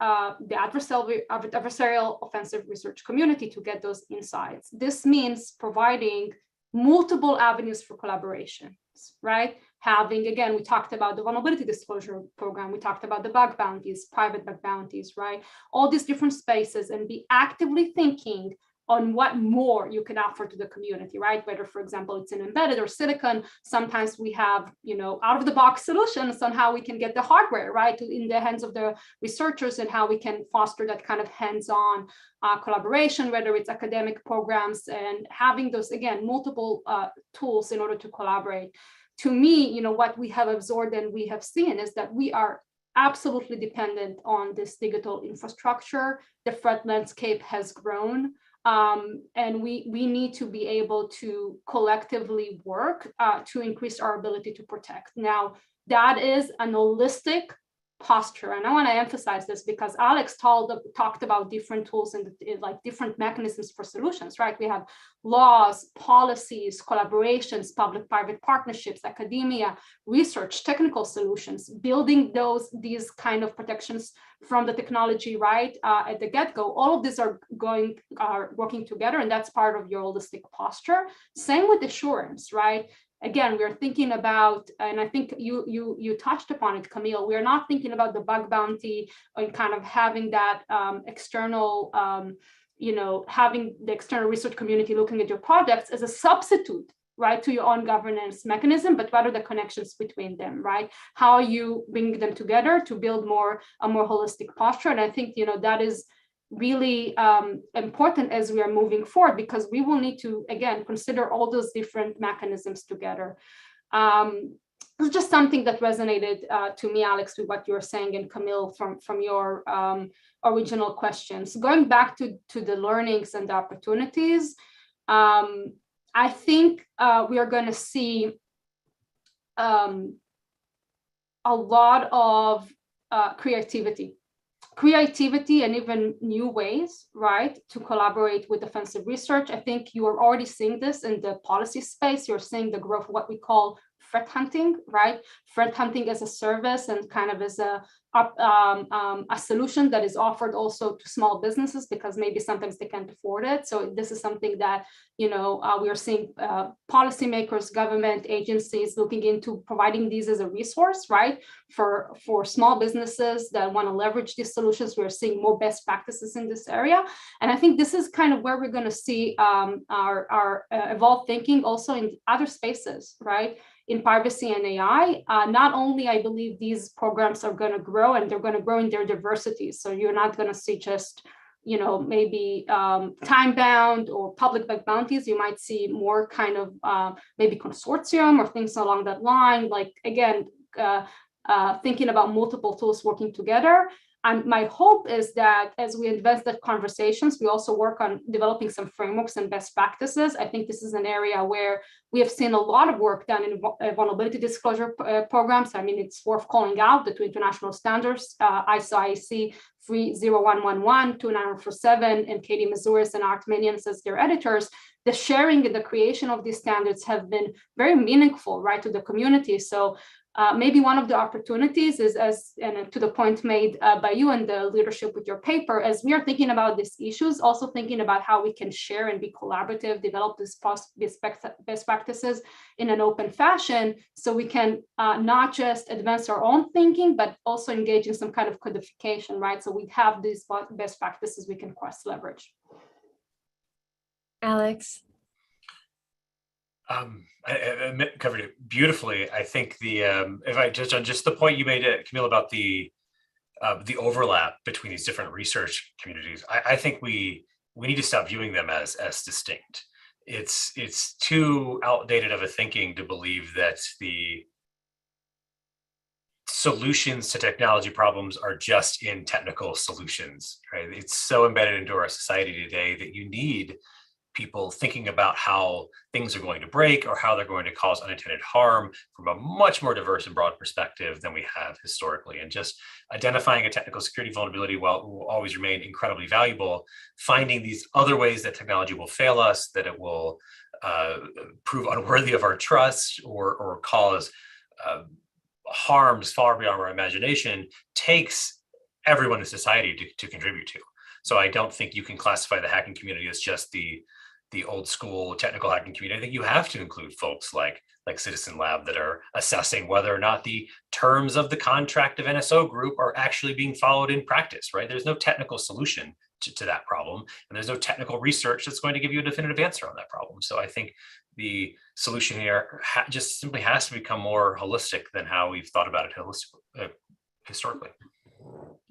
the adversarial offensive research community to get those insights. This means providing multiple avenues for collaboration, right? Having, again, we talked about the vulnerability disclosure program, we talked about the bug bounties, private bug bounties, right? All these different spaces, and be actively thinking on what more you can offer to the community, right? Whether, for example, it's an embedded or silicon, sometimes we have, out of the box solutions on how we can get the hardware, right, in the hands of the researchers, and how we can foster that kind of hands-on collaboration, whether it's academic programs, and having those, again, multiple tools in order to collaborate. To me, what we have absorbed and we have seen is that we are absolutely dependent on this digital infrastructure. The threat landscape has grown. And we need to be able to collectively work to increase our ability to protect. Now, that is an holistic posture, and I want to emphasize this because Alex talked about different tools and like different mechanisms for solutions, right? We have laws, policies, collaborations, public-private partnerships, academia, research, technical solutions, building these kind of protections from the technology, right, at the get-go. All of these are working together, and that's part of your holistic posture. Same with assurance, right? Again, we're thinking about, and I think you touched upon it, Camille, we're not thinking about the bug bounty and kind of having that external, having the external research community looking at your projects as a substitute, right, to your own governance mechanism, but rather the connections between them, right? How you bring them together to build a more holistic posture. And I think, that is really important as we are moving forward, because we will need to, again, consider all those different mechanisms together. It's just something that resonated to me, Alex, with what you were saying, and Camille, from your original questions. Going back to the learnings and the opportunities, I think we are going to see a lot of creativity and even new ways, right, to collaborate with offensive research. I think you are already seeing this in the policy space. You're seeing the growth of what we call threat hunting, right? Threat hunting as a service and kind of as a solution that is offered also to small businesses, because maybe sometimes they can't afford it. So this is something that, we are seeing policymakers, government agencies looking into providing these as a resource, right? For small businesses that want to leverage these solutions. We're seeing more best practices in this area. And I think this is kind of where we're going to see our evolved thinking also in other spaces, right? In privacy and AI. Not only, I believe these programs are going to grow, and they're going to grow in their diversity. So you're not going to see just, maybe time-bound or public bug bounties. You might see more kind of maybe consortium or things along that line. Like, again, thinking about multiple tools working together. And my hope is that as we invest in conversations, we also work on developing some frameworks and best practices. I think this is an area where we have seen a lot of work done in vulnerability disclosure programs. I mean, it's worth calling out the two international standards, ISO/IEC 30111, 29447, and Katie Mazouris and Art Minions as their editors. The sharing and the creation of these standards have been very meaningful, right, to the community. So maybe one of the opportunities is, and to the point made by you and the leadership with your paper, as we are thinking about these issues, also thinking about how we can share and be collaborative, develop these best practices in an open fashion, so we can not just advance our own thinking, but also engage in some kind of codification, right? So we have these best practices we can cross leverage. Alex. I covered it beautifully. I think if I touch on just the point you made, Camille, about the overlap between these different research communities, I think we need to stop viewing them as distinct. It's too outdated of a thinking to believe that the solutions to technology problems are just in technical solutions, right? It's so embedded into our society today that you need people thinking about how things are going to break or how they're going to cause unintended harm from a much more diverse and broad perspective than we have historically. And just identifying a technical security vulnerability will always remain incredibly valuable. Finding these other ways that technology will fail us, that it will prove unworthy of our trust or cause harms far beyond our imagination, takes everyone in society to contribute to. So I don't think you can classify the hacking community as just the old school technical hacking community. I think you have to include folks like Citizen Lab that are assessing whether or not the terms of the contract of NSO Group are actually being followed in practice, right? There's no technical solution to that problem, and there's no technical research that's going to give you a definitive answer on that problem. So I think the solution here just simply has to become more holistic than how we've thought about it historically.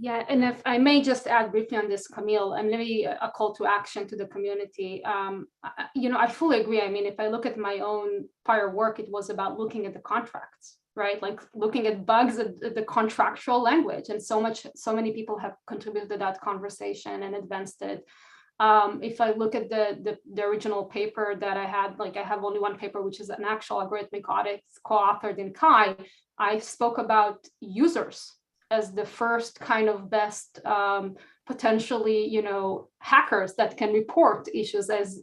Yeah, and if I may just add briefly on this, Camille, and maybe a call to action to the community. I fully agree. I mean, if I look at my own prior work, it was about looking at the contracts, right? Like looking at bugs at the contractual language, and so many people have contributed to that conversation and advanced it. If I look at the original paper that I had, like I have only one paper, which is an actual algorithmic audit co-authored in Kai, I spoke about users as the first kind of best potentially, hackers that can report issues as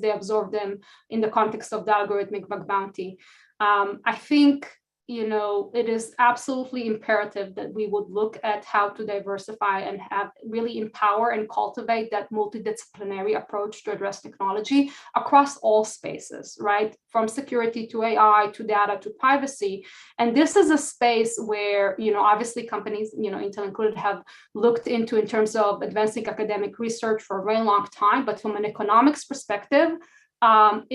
they absorb them in the context of the algorithmic bug bounty. I think it is absolutely imperative that we would look at how to diversify and have really empower and cultivate that multidisciplinary approach to address technology across all spaces, right? From security to AI to data to privacy. And this is a space where, obviously companies, Intel included, have looked into in terms of advancing academic research for a very long time, but from an economics perspective,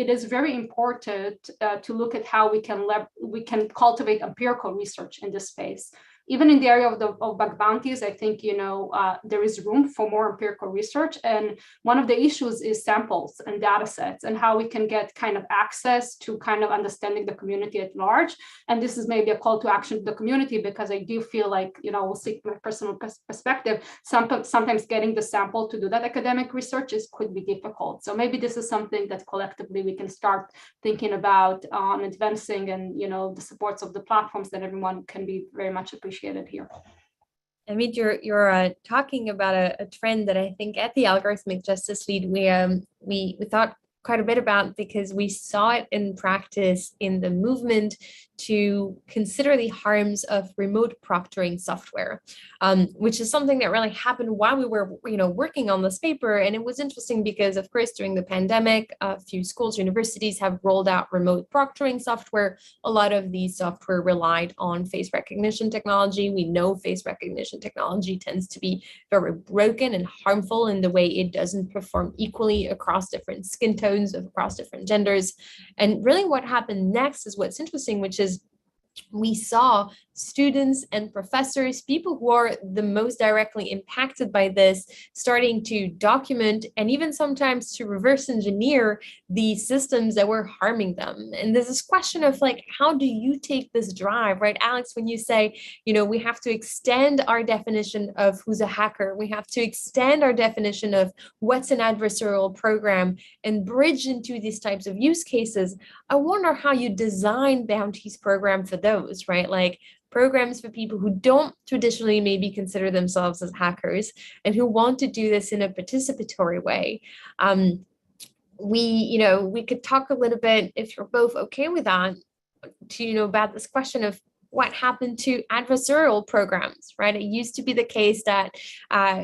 it is very important to look at how we can cultivate empirical research in this space. Even in the area of bug bounties, I think there is room for more empirical research. And one of the issues is samples and data sets and how we can get kind of access to kind of understanding the community at large. And this is maybe a call to action to the community, because I do feel like, we'll see my personal perspective, sometimes getting the sample to do that academic research could be difficult. So maybe this is something that collectively we can start thinking about advancing, and the supports of the platforms that everyone can be very much appreciated here. I mean, you're talking about a trend that I think at the Algorithmic Justice League we thought quite a bit about, because we saw it in practice in the movement to consider the harms of remote proctoring software, which is something that really happened while we were, working on this paper. And it was interesting because, of course, during the pandemic, a few schools, universities have rolled out remote proctoring software. A lot of these software relied on face recognition technology. We know face recognition technology tends to be very broken and harmful in the way it doesn't perform equally across different skin tones, across different genders. And really what happened next is what's interesting, which is we saw students and professors, people who are the most directly impacted by this, starting to document and even sometimes to reverse engineer the systems that were harming them. And there's this question of like, how do you take this drive, right? Alex, when you say, we have to extend our definition of who's a hacker, we have to extend our definition of what's an adversarial program and bridge into these types of use cases, I wonder how you design Bounties program for those, right? Like programs for people who don't traditionally maybe consider themselves as hackers and who want to do this in a participatory way. We could talk a little bit, if you're both okay with that, to about this question of what happened to adversarial programs, right? It used to be the case that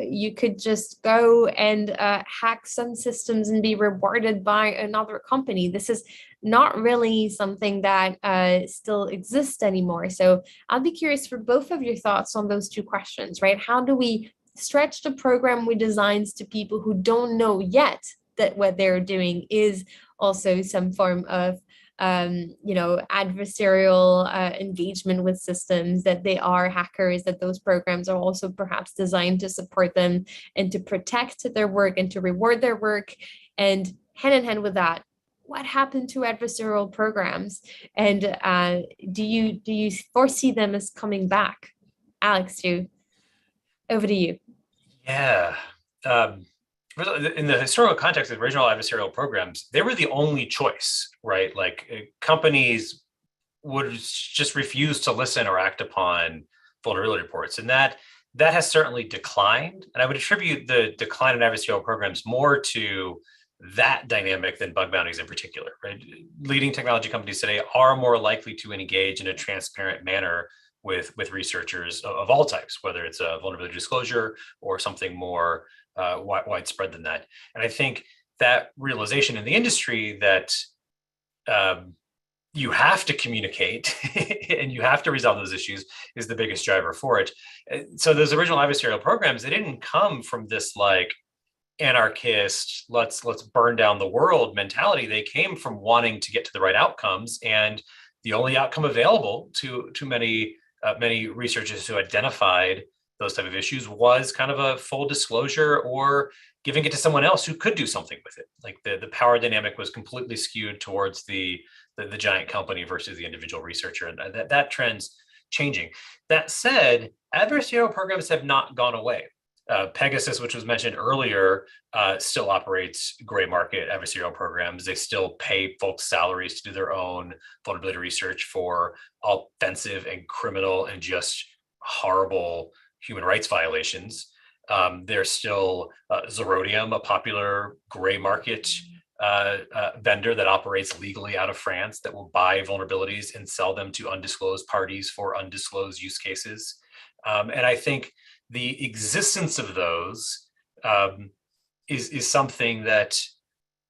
you could just go and hack some systems and be rewarded by another company. This is not really something that still exists anymore. So I'll be curious for both of your thoughts on those two questions, right? How do we stretch the program we design to people who don't know yet that what they're doing is also some form of adversarial engagement with systems, that they are hackers, that those programs are also perhaps designed to support them and to protect their work and to reward their work. And hand in hand with that, what happened to adversarial programs? And do you foresee them as coming back? Alex, over to you. Yeah. In the historical context of original adversarial programs, they were the only choice, right? Like companies would just refuse to listen or act upon vulnerability reports. And that has certainly declined. And I would attribute the decline in adversarial programs more to that dynamic than bug bounties in particular, right? Leading technology companies today are more likely to engage in a transparent manner with researchers of all types, whether it's a vulnerability disclosure or something more widespread than that. And I think that realization in the industry that you have to communicate and you have to resolve those issues is the biggest driver for it. So those original adversarial programs, they didn't come from this like anarchist, let's burn down the world mentality. They came from wanting to get to the right outcomes, and the only outcome available to many researchers who identified those type of issues was kind of a full disclosure or giving it to someone else who could do something with it. Like the power dynamic was completely skewed towards the giant company versus the individual researcher, and that trend's changing. That said, adversarial programs have not gone away. Pegasus, which was mentioned earlier, still operates gray market adversarial programs. They still pay folks salaries to do their own vulnerability research for offensive and criminal and just horrible human rights violations. There's still Zerodium, a popular gray market vendor that operates legally out of France that will buy vulnerabilities and sell them to undisclosed parties for undisclosed use cases. And I think the existence of those is something that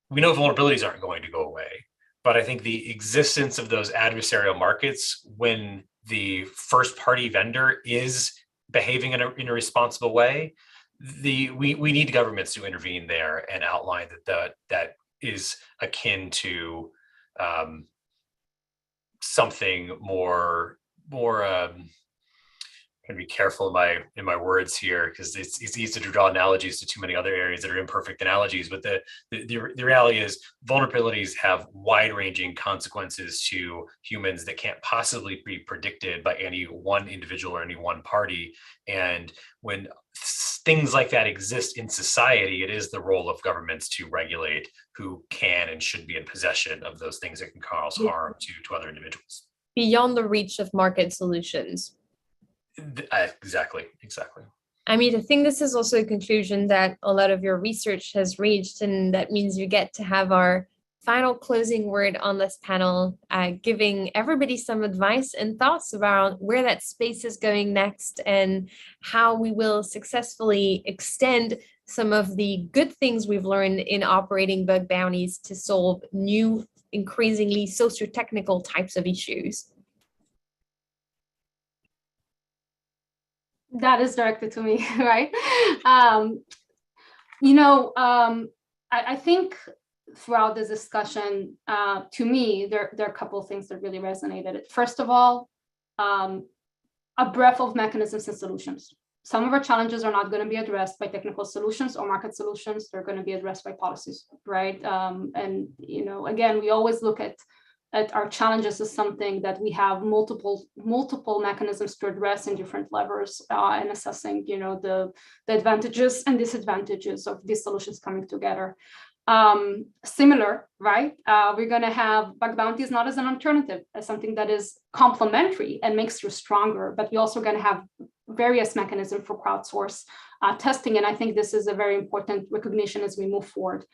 we know vulnerabilities aren't going to go away, but I think the existence of those adversarial markets when the first party vendor is behaving in a responsible way, we need governments to intervene there and outline that is akin to something more going to be careful in my words here because it's easy to draw analogies to too many other areas that are imperfect analogies. But the reality is vulnerabilities have wide-ranging consequences to humans that can't possibly be predicted by any one individual or any one party. And when things like that exist in society, it is the role of governments to regulate who can and should be in possession of those things that can cause harm to other individuals. Beyond the reach of market solutions. Exactly. I mean, I think this is also a conclusion that a lot of your research has reached, and that means you get to have our final closing word on this panel, giving everybody some advice and thoughts about where that space is going next and how we will successfully extend some of the good things we've learned in operating bug bounties to solve new, increasingly socio-technical types of issues. That is directed to me, right? I think throughout this discussion, to me, there are a couple of things that really resonated. First of all, a breadth of mechanisms and solutions. Some of our challenges are not going to be addressed by technical solutions or market solutions. They're going to be addressed by policies, right? And again, we always look at our challenges as something that we have multiple mechanisms to address in different levels and assessing, the advantages and disadvantages of these solutions coming together. Similar, right? We're going to have bug bounties not as an alternative, as something that is complementary and makes you stronger, but we're also going to have various mechanisms for crowdsource testing. And I think this is a very important recognition as we move forward.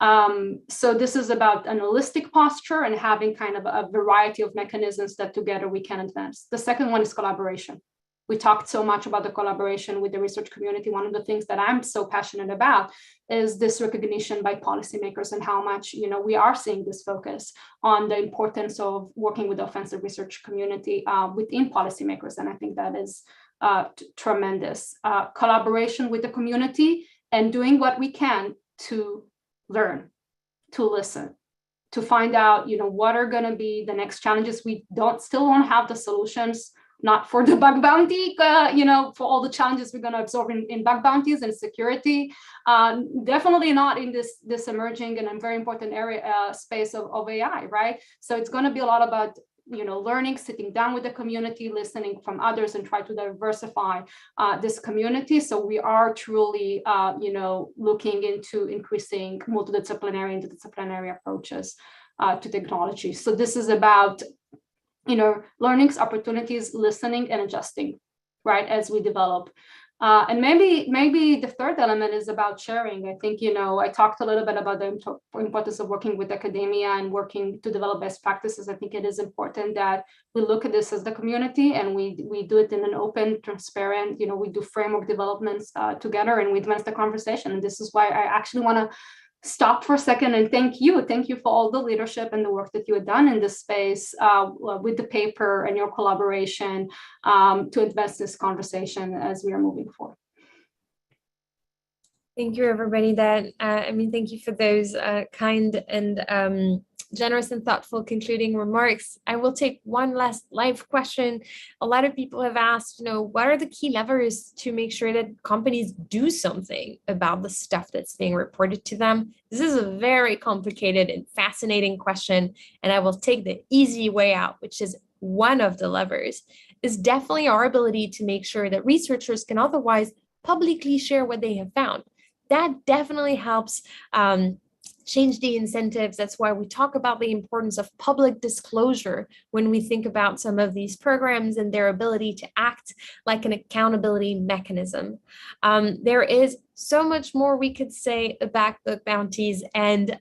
So this is about an holistic posture and having kind of a variety of mechanisms that together we can advance. The second one is collaboration. We talked so much about the collaboration with the research community. One of the things that I'm so passionate about is this recognition by policymakers and how much, we are seeing this focus on the importance of working with the offensive research community within policymakers. And I think that is tremendous. Collaboration with the community and doing what we can to learn, to listen, to find out, what are going to be the next challenges. We still don't have the solutions, not for the bug bounty, for all the challenges we're going to absorb in bug bounties and security. Definitely not in this emerging and very important area space of AI, right? So it's going to be a lot about learning, sitting down with the community, listening from others, and try to diversify this community. So we are truly, looking into increasing multidisciplinary and interdisciplinary approaches to technology. So this is about, learnings, opportunities, listening, and adjusting, right, as we develop. And maybe the third element is about sharing. I think, I talked a little bit about the importance of working with academia and working to develop best practices. I think it is important that we look at this as the community and we do it in an open, transparent, we do framework developments together and we advance the conversation. And this is why I actually want to stop for a second and thank you for all the leadership and the work that you have done in this space with the paper and your collaboration to advance this conversation as we are moving forward. Thank you, everybody. Thank you for those kind and generous and thoughtful concluding remarks. I will take one last live question. A lot of people have asked, what are the key levers to make sure that companies do something about the stuff that's being reported to them? This is a very complicated and fascinating question, and I will take the easy way out, which is one of the levers is definitely our ability to make sure that researchers can otherwise publicly share what they have found. That definitely helps change the incentives. That's why we talk about the importance of public disclosure when we think about some of these programs and their ability to act like an accountability mechanism. There is so much more we could say about bug bounties, and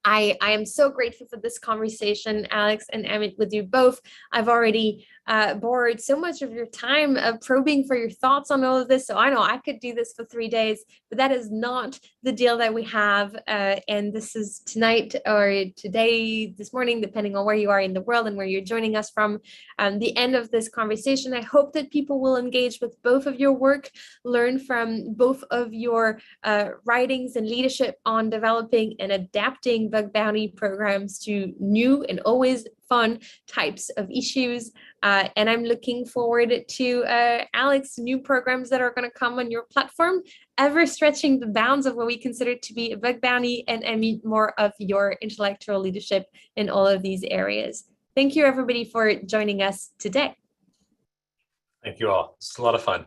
I am so grateful for this conversation, Alex and Amit, with you both. I've already borrowed so much of your time probing for your thoughts on all of this. So I know I could do this for 3 days, but that is not the deal that we have. And this is tonight or today, this morning, depending on where you are in the world and where you're joining us from, the end of this conversation. I hope that people will engage with both of your work, learn from both of your writings and leadership on developing and adapting bug bounty programs to new and always fun types of issues. And I'm looking forward to Alex, new programs that are going to come on your platform, ever stretching the bounds of what we consider to be a bug bounty, and I mean more of your intellectual leadership in all of these areas. Thank you, everybody, for joining us today. Thank you all. It's a lot of fun.